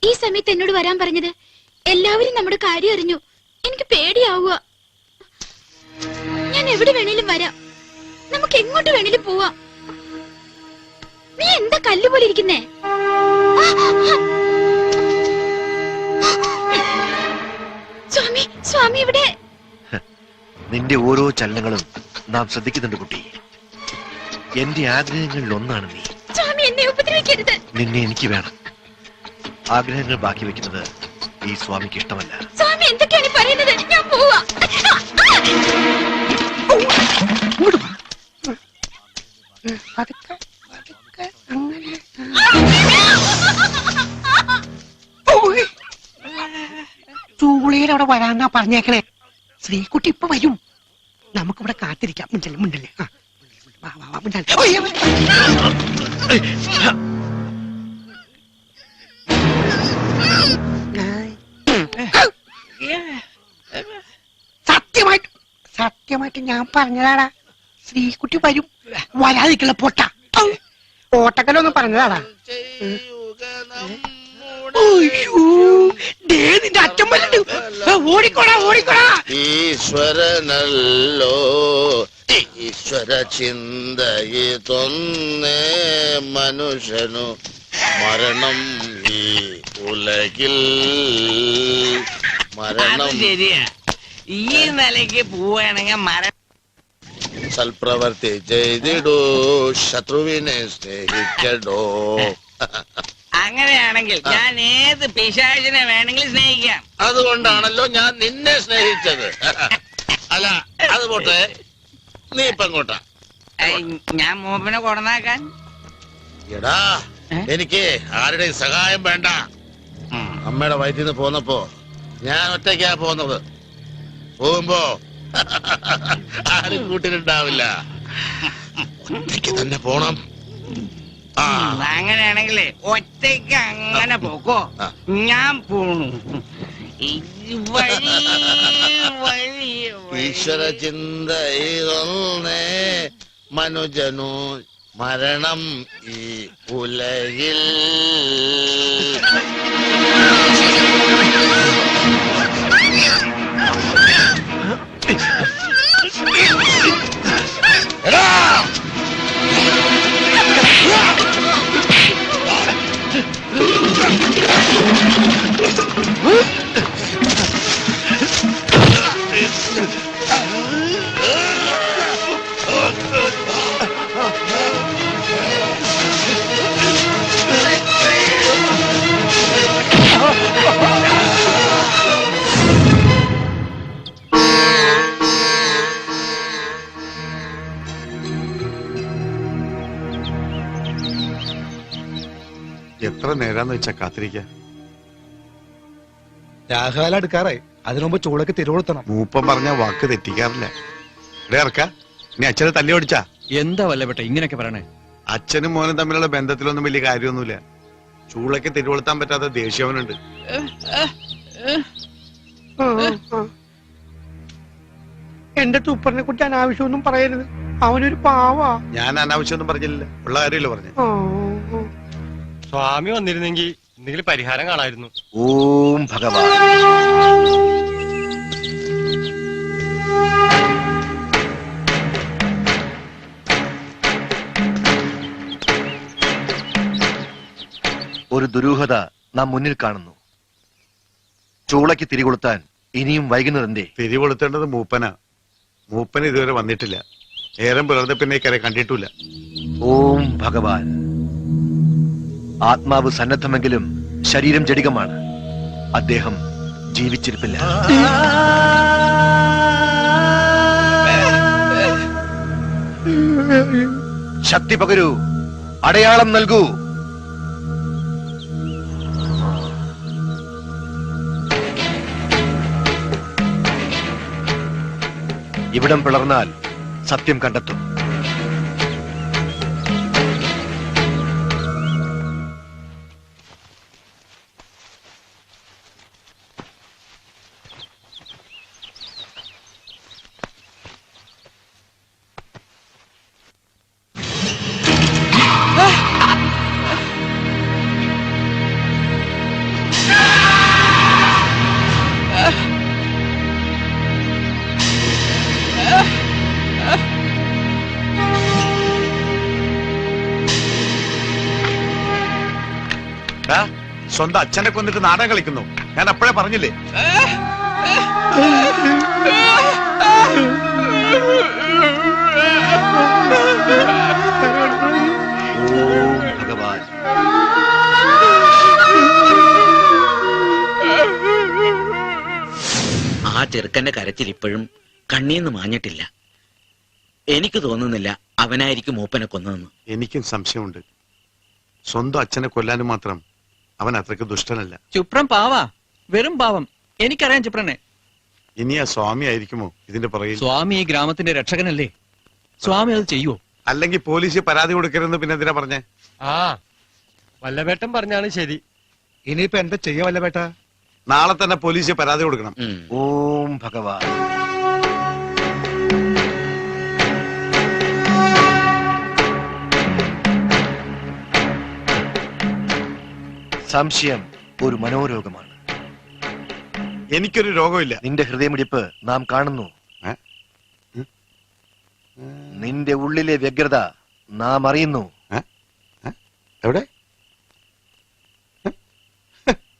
ഈ സമയത്ത് എന്നോട് വരാൻ പറഞ്ഞത്? എല്ലാവരും നമ്മുടെ കാര്യം അറിഞ്ഞു. എനിക്ക് പേടിയാവുക. ഞാൻ എവിടെ വേണേലും വരാം. നമുക്ക് എങ്ങോട്ട് വേണേലും പോവാം. നീ എന്താ കല്ലുപോലെ ഇരിക്കുന്നേ? സ്വാമി, സ്വാമി ഇവിടെ. നിന്റെ ഓരോ ചലനങ്ങളും നാം ശ്രദ്ധിക്കുന്നുണ്ട് കുട്ടി. എന്റെ ആഗ്രഹങ്ങളിൽ ഒന്നാണ് നീ. സ്വാമി, എന്നെ ഉപദ്രവിക്കരുത്. നിന്നെ എനിക്ക് വേണം. ആഗ്രഹങ്ങൾ ബാക്കി വെക്കുന്നത് ഈ സ്വാമിക്ക് ഇഷ്ടമല്ല. സ്വാമി, എന്തൊക്കെയാണ് പറയുന്നത്? ഞാൻ പോവാ. ചൂളിയുടെ അവിടെ വരാന്നാ പറഞ്ഞേക്കണേ. ശ്രീകുട്ടി ഇപ്പൊ വരും. നമുക്കിവിടെ കാത്തിരിക്കാം. മുണ്ടല്ലേ മുണ്ടല്ലേ. സത്യമായിട്ട് ഞാൻ പറഞ്ഞതാടാ, ശ്രീകുട്ടി വരും. വരാതിരിക്കല പൊട്ട ഓട്ടക്കലൊന്നും പറഞ്ഞതാടാ. നിന്റെ അച്ഛൻ വരണ്ട്. ഓടിക്കോടാ ഓടിക്കോടാ. ഈശ്വരനല്ലോ ഈശ്വര ചിന്തയിതൊന്നേ മനുഷ്യനു മരണം ഈ ഉലകിൽ. മരണം ശരിയാ. ഈ നിലയ്ക്ക് പോവുകയാണെങ്കിൽ മരണം. സൽപ്രവർത്തി ചെയ്തിടൂ, ശത്രുവിനെ സ്നേഹിക്കടോ. അങ്ങനെയാണെങ്കിൽ ഞാൻ ഏത് പിശാചിനെ വേണമെങ്കിലും സ്നേഹിക്കാം. അതുകൊണ്ടാണല്ലോ ഞാൻ നിന്നെ സ്നേഹിച്ചത്. അല്ല അത് പോട്ടെ, നീ ഇപ്പൊ എങ്ങോട്ടാ? ഞാൻ മൂപ്പനെ കൊടന്നാക്കാൻ. എടാ, എനിക്ക് ആരുടെയും സഹായം വേണ്ട. അമ്മയുടെ വയറ്റിൽ നിന്ന് പോന്നപ്പോ ഞാൻ ഒറ്റയ്ക്കാ പോന്നത്. പോകുമ്പോ ആരും കൂട്ടിനുണ്ടാവില്ല. ഒറ്റയ്ക്ക് തന്നെ പോണം. അങ്ങനെയാണെങ്കിലേ ഒറ്റയ്ക്ക് അങ്ങനെ പോക്കോ. ഞാൻ പോണു. ഈശ്വര ചിന്ത ഇതൊന്നേ മനുജനു മരണം ഈ ഉലകിൽ. എത്ര നേരാന്ന് വെച്ചാ കാത്തിരിക്ക? രാഹുകാലം എടുക്കാറായി. അതിനുമുമ്പ് ചൂളക്ക് തിരുവോളത്തണം. മൂപ്പം പറഞ്ഞ വാക്ക് തെറ്റിക്കാറില്ല. ഇവിടെ ഇറക്ക. നീ അച്ഛനെ തല്ലി ഓടിച്ചാ? എന്താ വല്ലപ്പെട്ട ഇങ്ങനെയൊക്കെ പറയണേ? അച്ഛനും മോനും തമ്മിലുള്ള ബന്ധത്തിലൊന്നും വലിയ കാര്യമൊന്നുമില്ല. ചൂളക്ക് തിരുവോളത്താൻ പറ്റാത്ത ദേഷ്യവനുണ്ട്. എന്റെ തൂപ്പറിനെ കുറിച്ച് അനാവശ്യമൊന്നും പറയരുത്. അവനൊരു പാവാ. ഞാൻ അനാവശ്യമൊന്നും പറഞ്ഞില്ല, ഉള്ള കാര്യമല്ലോ പറഞ്ഞു. സ്വാമി വന്നിരുന്നെങ്കിൽ എന്തെങ്കിലും പരിഹാരം കാണായിരുന്നു. ഓം ഭഗവാൻ. ഒരു ദുരൂഹത നാം മുന്നിൽ കാണുന്നു. ചൂളയ്ക്ക് തിരികൊളുത്താൻ ഇനിയും വൈകുന്നതെന്തേ? തിരികൊളുത്തേണ്ടത് മൂപ്പനാ. മൂപ്പന് ഇതുവരെ വന്നിട്ടില്ല. ഏറെ പുലർത്തെ പിന്നെ കരെ കണ്ടിട്ടില്ല. ഓം ഭഗവാൻ. ആത്മാവ് സന്നദ്ധമെങ്കിലും ശരീരം ജഡികമാണ്. അദ്ദേഹം ജീവിച്ചിരിപ്പില്ല. ശക്തി പകരൂ, അടയാളം നൽകൂ. ഇവിടം പിളർന്നാൽ സത്യം കണ്ടെത്തും. ഡാ, സ്വന്തം അച്ഛനെ കൊന്നിട്ട് നാടകം കളിക്കുന്നു. ഞാൻ അപ്പോഴേ പറഞ്ഞില്ലേ. ഓം ഭഗവാൻ. ആ ചെറുക്കന്റെ കരച്ചിൽ ഇപ്പോഴും കണ്ണീന്ന് മാഞ്ഞിട്ടില്ല. എനിക്ക് തോന്നുന്നില്ല അവനായിരിക്കും മൂപ്പനെ കൊന്നതെന്ന്. എനിക്കും സംശയമുണ്ട്. സ്വന്തം അച്ഛനെ കൊല്ലാനും മാത്രം അവൻ അത്രയ്ക്ക് ദുഷ്ടനല്ല. ചുപ്രം പാവാ, വെറും പാവം. എനിക്കറിയാം ചുപ്രനെ. ഇനി ആ സ്വാമി ആയിരിക്കുമോ ഇതിന്റെ പുറകിൽ? സ്വാമി ഈ ഗ്രാമത്തിന്റെ രക്ഷകനല്ലേ? സ്വാമി അത് ചെയ്യുവോ? അല്ലെങ്കിൽ പോലീസിൽ പരാതി കൊടുക്കരുതെന്ന് പിന്നെ എന്തിനാ പറഞ്ഞേ? ആ, വല്ലവേട്ടൻ പറഞ്ഞാണ് ശരി. ഇനിയിപ്പോ എന്താ ചെയ്യാ വല്ലവേട്ട? നാളെ തന്നെ പോലീസിൽ പരാതി കൊടുക്കണം. ഓം ഭഗവാൻ. സംശയം ഒരു മനോരോഗമാണ്. എനിക്കൊരു രോഗമില്ല. നിന്റെ ഹൃദയമിടിപ്പ് നാം കാണുന്നു. ഏ? നിന്റെ ഉള്ളിലെ വ്യഗ്രത നാം അറിയുന്നു. എവിടെ?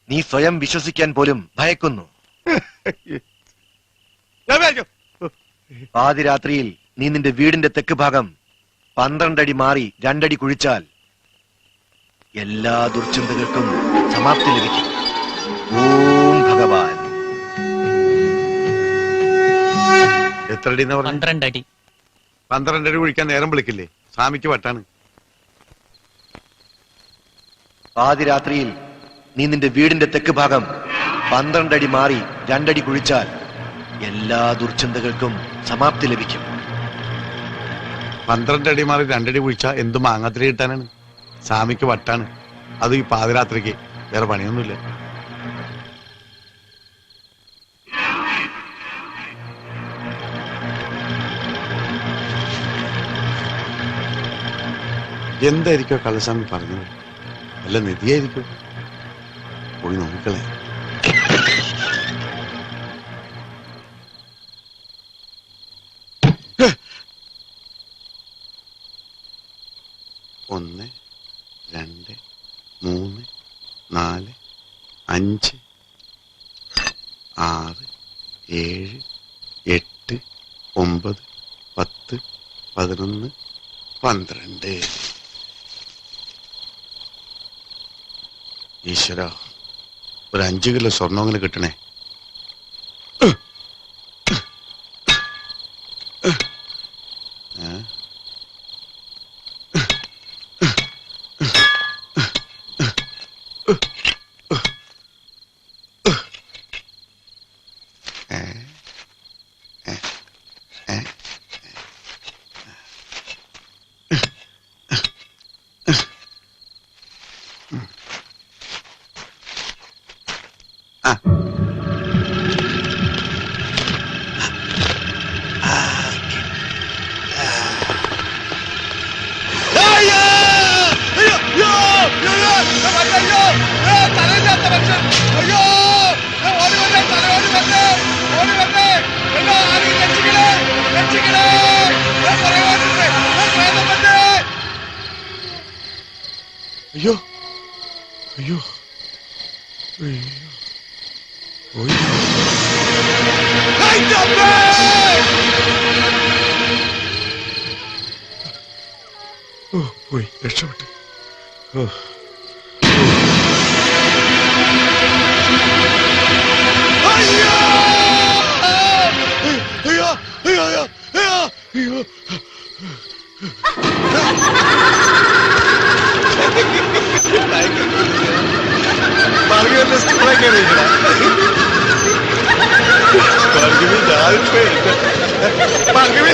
നീ സ്വയം വിശ്വസിക്കാൻ പോലും ഭയക്കുന്നു. പാതിരാത്രിയിൽ നീ നിന്റെ വീടിന്റെ തെക്ക് ഭാഗം 12 അടി മാറി 2 അടി കുഴിച്ചാൽ എല്ലാ ദുർചിന്തകൾക്കും സമാപ്തി ലഭിക്കും. ഓം ഭഗവാൻ. എത്ര അടി? 12 അടി. 12 അടി കുഴിക്കാൻ നേരം വിളിക്കില്ലേ? സ്വാമിക്ക് വട്ടാണ്. പാതിരാത്രിയിൽ നീ നിന്റെ വീടിന്റെ തെക്ക് ഭാഗം 12 അടി മാറി 2 അടി കുഴിച്ചാൽ എല്ലാ ദുർചിന്തകൾക്കും സമാപ്തി ലഭിക്കും. 12 അടി മാറി 2 അടി കുഴിച്ചാ എന്ത് മാങ്ങാത്തിരി കിട്ടാനാണ്? സ്വാമിക്ക് വട്ടാണ്. അത് ഈ പാതിരാത്രിക്ക്. വേറെ പണിയൊന്നുമില്ല. എന്തായിരിക്കോ കള്ളസ്വാമി പറഞ്ഞത്? അല്ല നിധിയായിരിക്കും. പോയി നോക്കളെ. ഒന്ന്, 2, 3, 4, 5, 6, 7, 8, 9, 10, 11, 12. ഈശ്വര, ഒരു 5 കിലോ സ്വർണ്ണമെങ്കിലും കിട്ടണേ. അയ്യോ അയ്യോ പോയി രക്ഷപ്പെട്ടു. അയ്യോ അയ്യോ അയ്യോ അയ്യോ അയ്യോ കയറിയിരിക്കണ ഭാഗ്യമേ ഞാനിപ്പോ ഭാഗ്യമേ